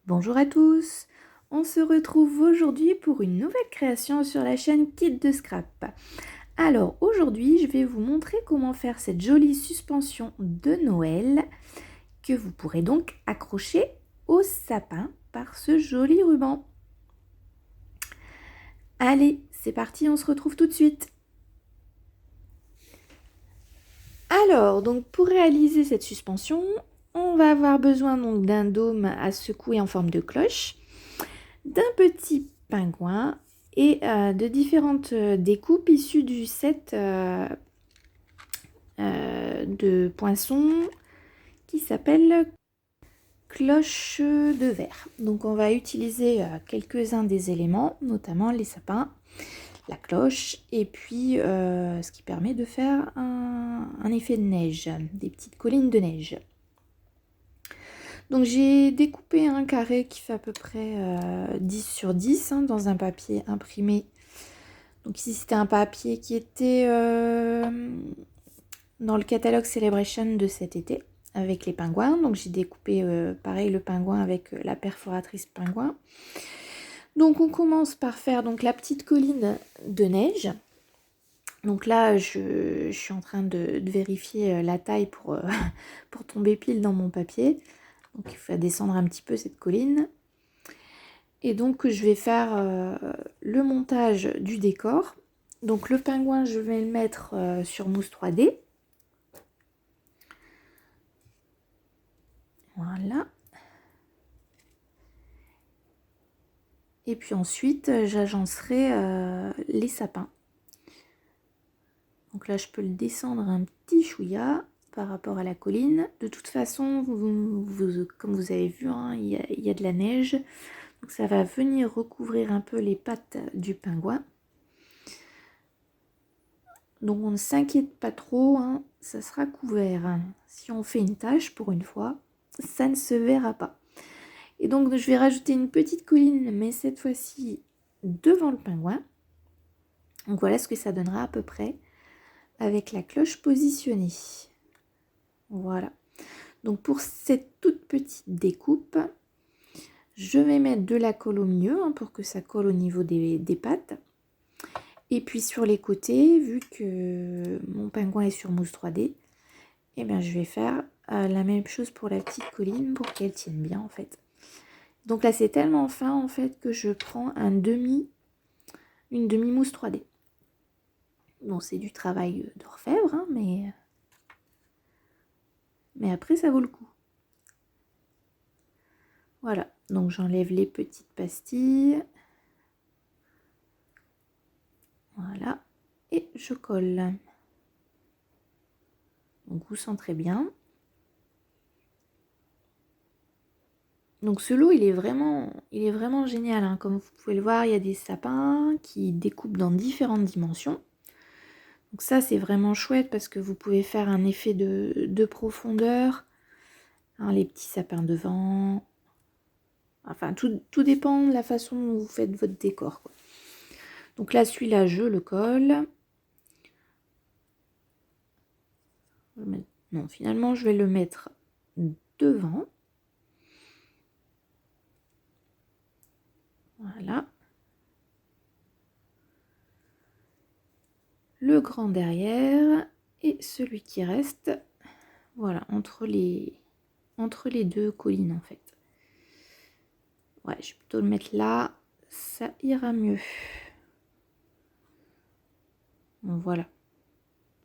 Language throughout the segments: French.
Bonjour à tous, on se retrouve aujourd'hui pour une nouvelle création sur la chaîne Kit de Scrap. Alors aujourd'hui je vais vous montrer comment faire cette jolie suspension de Noël que vous pourrez donc accrocher au sapin par ce joli ruban. Allez, c'est parti, on se retrouve tout de suite. Alors, donc pour réaliser cette suspension, on va avoir besoin donc d'un dôme à secouer en forme de cloche, d'un petit pingouin et de différentes découpes issues du set de poinçons qui s'appelle cloche de verre. Donc on va utiliser quelques-uns des éléments, notamment les sapins, la cloche et puis ce qui permet de faire un effet de neige, des petites collines de neige. Donc j'ai découpé un carré qui fait à peu près 10 sur 10 dans un papier imprimé. Donc ici c'était un papier qui était dans le catalogue Celebration de cet été avec les pingouins. Donc j'ai découpé pareil le pingouin avec la perforatrice pingouin. Donc on commence par faire donc la petite colline de neige. Donc là je suis en train de vérifier la taille pour tomber pile dans mon papier. Donc il faut descendre un petit peu cette colline. Et donc je vais faire le montage du décor. Donc le pingouin, je vais le mettre sur mousse 3D. Voilà. Et puis ensuite, j'agencerai les sapins. Donc là, je peux le descendre un petit chouïa par rapport à la colline. De toute façon, comme vous avez vu, il y a de la neige. Donc ça va venir recouvrir un peu les pattes du pingouin. Donc on ne s'inquiète pas trop, ça sera couvert. Si on fait une tache pour une fois, ça ne se verra pas. Et donc je vais rajouter une petite colline, mais cette fois-ci devant le pingouin. Donc voilà ce que ça donnera à peu près avec la cloche positionnée. Voilà. Donc pour cette toute petite découpe, je vais mettre de la colle au milieu pour que ça colle au niveau des pattes. Et puis sur les côtés, vu que mon pingouin est sur mousse 3D, et bien je vais faire la même chose pour la petite colline pour qu'elle tienne bien en fait. Donc là c'est tellement fin en fait que je prends une demi mousse 3D. Bon, c'est du travail d'orfèvre, mais après ça vaut le coup. Voilà, donc j'enlève les petites pastilles. Voilà, et je colle. Donc vous centrez bien. Donc ce lot, il est vraiment génial. Comme vous pouvez le voir, il y a des sapins qui découpent dans différentes dimensions. Donc ça, c'est vraiment chouette parce que vous pouvez faire un effet de profondeur. Les petits sapins devant. Enfin, tout dépend de la façon dont vous faites votre décor, quoi. Donc là, celui-là, je le colle. Non, finalement, je vais le mettre devant. Voilà. Le grand derrière et celui qui reste, voilà, entre les deux collines en fait. Ouais, je vais plutôt le mettre là, ça ira mieux. Bon, voilà.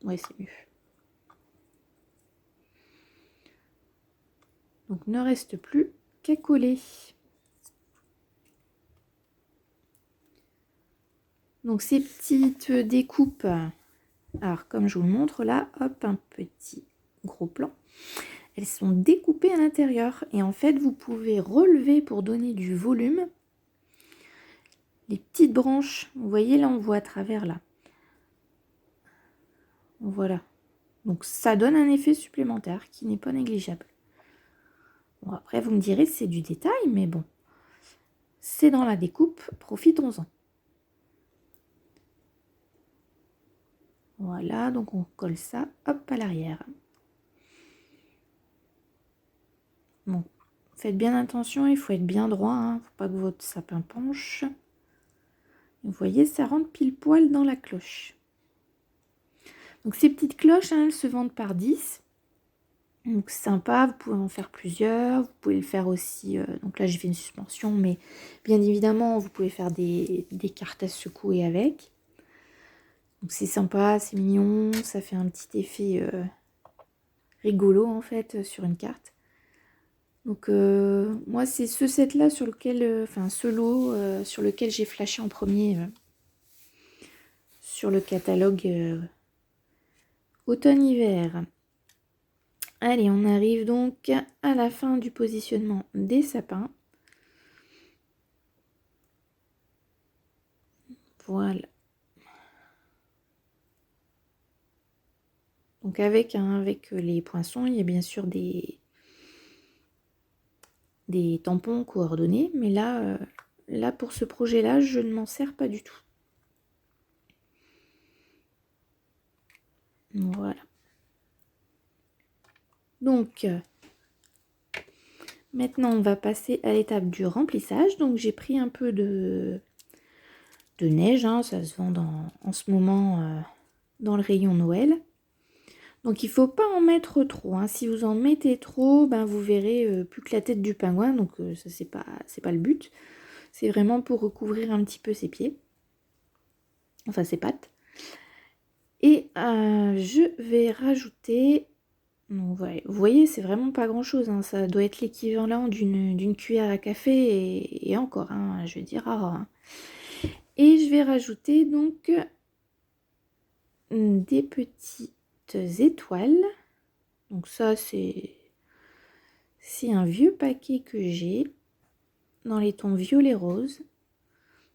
Ouais, c'est mieux. Donc, ne reste plus qu'à coller. Donc, ces petites découpes, alors comme je vous le montre là, hop, un petit gros plan. Elles sont découpées à l'intérieur et en fait, vous pouvez relever pour donner du volume les petites branches. Vous voyez, là, on voit à travers là. Voilà. Donc ça donne un effet supplémentaire qui n'est pas négligeable. Bon, après vous me direz c'est du détail, mais bon, c'est dans la découpe, profitons-en. Voilà, donc on colle ça, hop, à l'arrière. Bon, Faites bien attention, il faut être bien droit, hein. Faut pas que votre sapin penche. Vous voyez, ça rentre pile poil dans la cloche. Donc ces petites cloches, hein, elles se vendent par 10. Donc c'est sympa, vous pouvez en faire plusieurs. Vous pouvez le faire aussi, donc là j'ai fait une suspension, mais bien évidemment vous pouvez faire des cartes à secouer avec. Donc c'est sympa, c'est mignon, ça fait un petit effet rigolo en fait sur une carte. Donc moi c'est ce set là sur lequel, enfin ce lot sur lequel j'ai flashé en premier sur le catalogue automne-hiver. Allez, on arrive donc à la fin du positionnement des sapins. Voilà. Donc avec les poinçons, il y a bien sûr des tampons coordonnés, mais là, là pour ce projet-là, je ne m'en sers pas du tout. Voilà. Donc, maintenant, on va passer à l'étape du remplissage. Donc, j'ai pris un peu de neige, hein, ça se vend en ce moment dans le rayon Noël. Donc, il ne faut pas en mettre trop, hein. Si vous en mettez trop, ben, vous verrez plus que la tête du pingouin. Donc, ça, c'est pas le but. C'est vraiment pour recouvrir un petit peu ses pieds. Enfin, ses pattes. Et je vais rajouter... Donc, ouais, vous voyez, c'est vraiment pas grand chose, hein. Ça doit être l'équivalent d'une cuillère à café et encore, hein, je veux dire rare, hein. Et je vais rajouter donc des petites étoiles. Donc ça c'est un vieux paquet que j'ai dans les tons violet rose.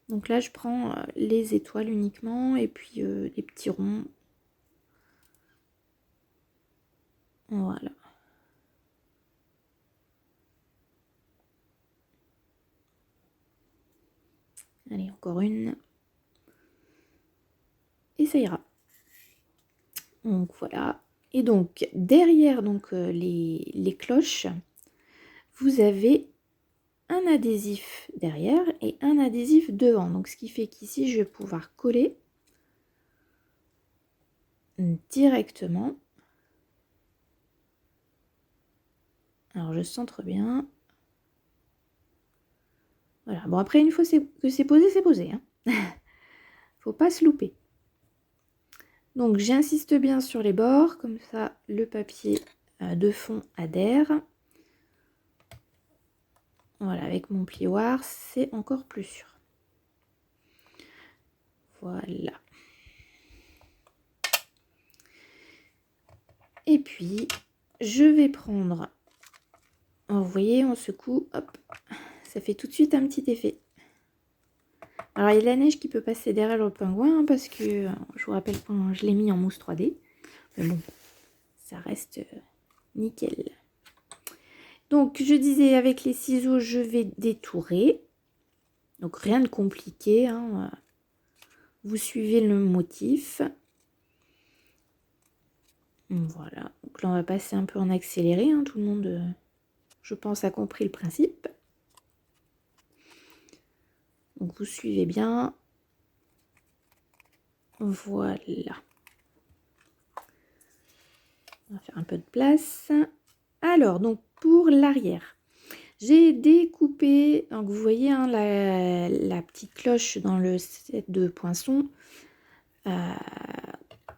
Donc là je prends les étoiles uniquement et puis les petits ronds. Voilà. Allez, encore une. Et ça ira. Donc voilà. Et donc derrière donc, les cloches, vous avez un adhésif derrière et un adhésif devant. Donc ce qui fait qu'ici, je vais pouvoir coller directement. Alors je centre bien. Voilà. Bon après, une fois que c'est posé, c'est posé, hein. Faut pas se louper. Donc j'insiste bien sur les bords, comme ça le papier de fond adhère. Voilà, avec mon plioir, c'est encore plus sûr. Voilà. Et puis, je vais prendre... Vous voyez, on secoue, hop, ça fait tout de suite un petit effet. Alors, il y a de la neige qui peut passer derrière le pingouin, hein, parce que, je vous rappelle quand je l'ai mis en mousse 3D. Mais bon, ça reste nickel. Donc, je disais, avec les ciseaux, je vais détourer. Donc, rien de compliqué, hein. Vous suivez le motif. Voilà. Donc là, on va passer un peu en accéléré, hein. Tout le monde, je pense, a compris le principe. Donc, vous suivez bien. Voilà. On va faire un peu de place. Alors, donc, pour l'arrière, j'ai découpé, donc vous voyez, hein, la petite cloche dans le set de poinçons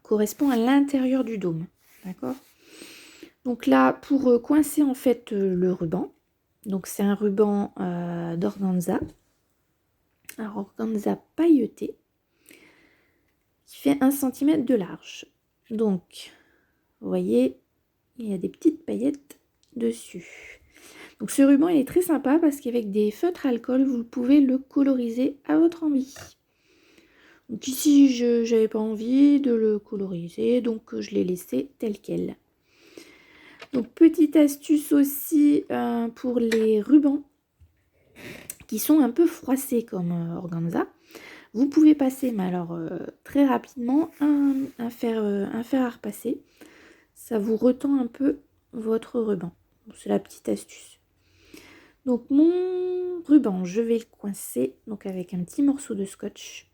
correspond à l'intérieur du dôme. D'accord? Donc là, pour coincer en fait le ruban, donc c'est un ruban d'organza, un organza pailleté, qui fait 1 cm de large. Donc, vous voyez, il y a des petites paillettes dessus. Donc ce ruban il est très sympa parce qu'avec des feutres alcool, vous pouvez le coloriser à votre envie. Donc ici, je n'avais pas envie de le coloriser, donc je l'ai laissé tel quel. Donc petite astuce aussi pour les rubans qui sont un peu froissés comme organza. Vous pouvez passer, mais alors très rapidement, un fer à repasser. Ça vous retend un peu votre ruban. C'est la petite astuce. Donc mon ruban, je vais le coincer donc avec un petit morceau de scotch.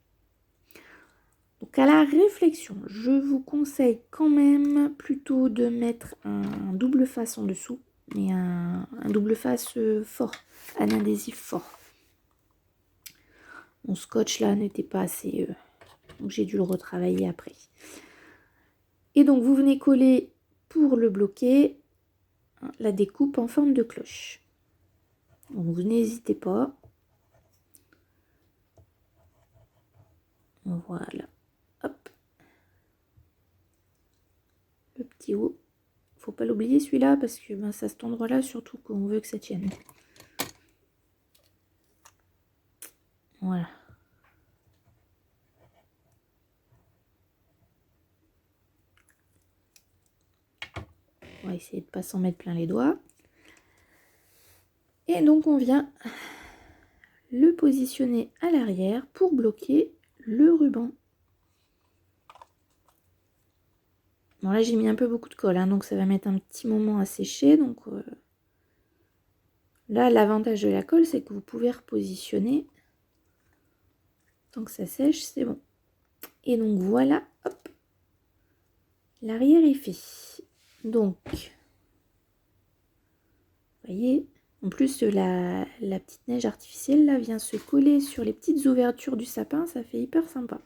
Donc à la réflexion, je vous conseille quand même plutôt de mettre un double face en dessous, mais un double face fort, un adhésif fort. Mon scotch là n'était pas assez, donc j'ai dû le retravailler après. Et donc vous venez coller pour le bloquer la découpe en forme de cloche. Donc vous n'hésitez pas. Voilà. Hop. Le petit haut. Faut pas l'oublier celui-là parce que ben, c'est à cet endroit-là surtout qu'on veut que ça tienne. Voilà. On va essayer de ne pas s'en mettre plein les doigts. Et donc on vient le positionner à l'arrière pour bloquer le ruban. Bon là j'ai mis un peu beaucoup de colle, hein, donc ça va mettre un petit moment à sécher. Donc là l'avantage de la colle c'est que vous pouvez repositionner. Tant que ça sèche, c'est bon. Et donc voilà, hop, l'arrière est fait. Donc, vous voyez, en plus la petite neige artificielle là vient se coller sur les petites ouvertures du sapin, ça fait hyper sympa.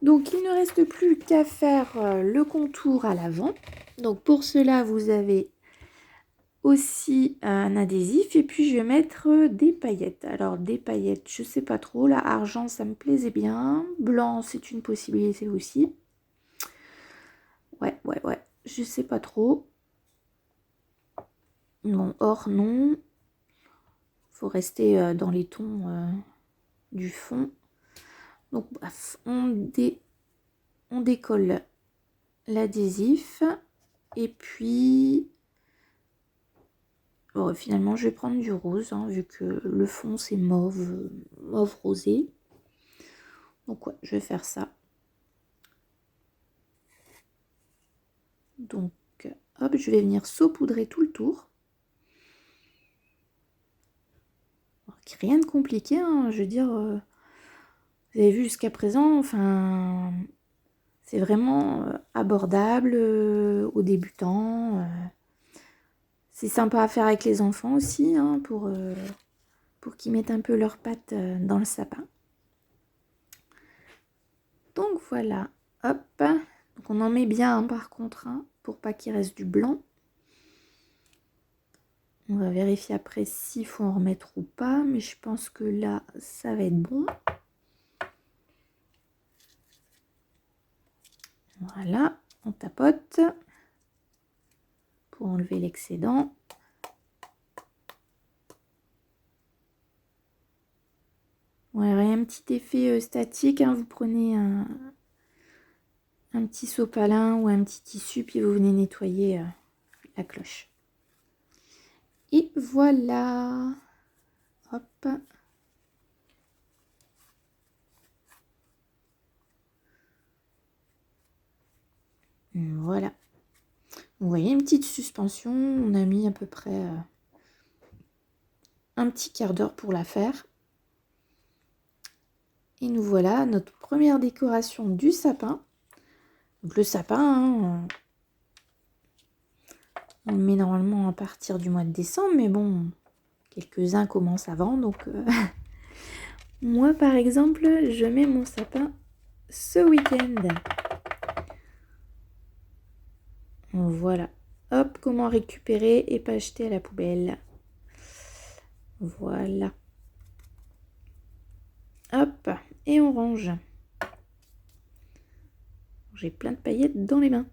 Donc il ne reste plus qu'à faire le contour à l'avant. Donc pour cela vous avez aussi un adhésif et puis je vais mettre des paillettes. Alors des paillettes, je sais pas trop, là argent ça me plaisait bien, blanc c'est une possibilité aussi. Ouais, je sais pas trop. Non, or non. Faut rester dans les tons du fond. Donc bref, on décolle l'adhésif et puis bon, finalement je vais prendre du rose hein, vu que le fond c'est mauve rosé. Donc ouais, je vais faire ça. Donc hop, je vais venir saupoudrer tout le tour. Alors, rien de compliqué, hein, je veux dire, vous avez vu jusqu'à présent, enfin, c'est vraiment abordable aux débutants. C'est sympa à faire avec les enfants aussi, hein, pour qu'ils mettent un peu leurs pattes dans le sapin. Donc voilà, hop. Donc on en met bien hein, par contre, hein, pour pas qu'il reste du blanc. On va vérifier après s'il faut en remettre ou pas, mais je pense que là, ça va être bon. Voilà, on tapote pour enlever l'excédent. Ouais, un petit effet statique, hein, vous prenez un petit sopalin ou un petit tissu, puis vous venez nettoyer la cloche. Et voilà. Hop. Voilà. Vous voyez une petite suspension. On a mis à peu près un petit quart d'heure pour la faire. Et nous voilà notre première décoration du sapin. Donc le sapin, hein, on le met normalement à partir du mois de décembre, mais bon, quelques-uns commencent avant, donc moi par exemple, je mets mon sapin ce week-end. Voilà. Hop, comment récupérer et pas jeter à la poubelle. Voilà. Hop, et on range. J'ai plein de paillettes dans les mains.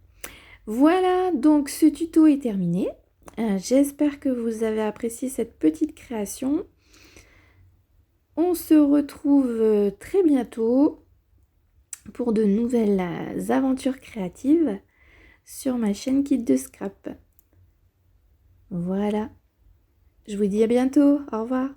Voilà, donc ce tuto est terminé. J'espère que vous avez apprécié cette petite création. On se retrouve très bientôt pour de nouvelles aventures créatives sur ma chaîne Kit de Scrap. Voilà. Je vous dis à bientôt. Au revoir.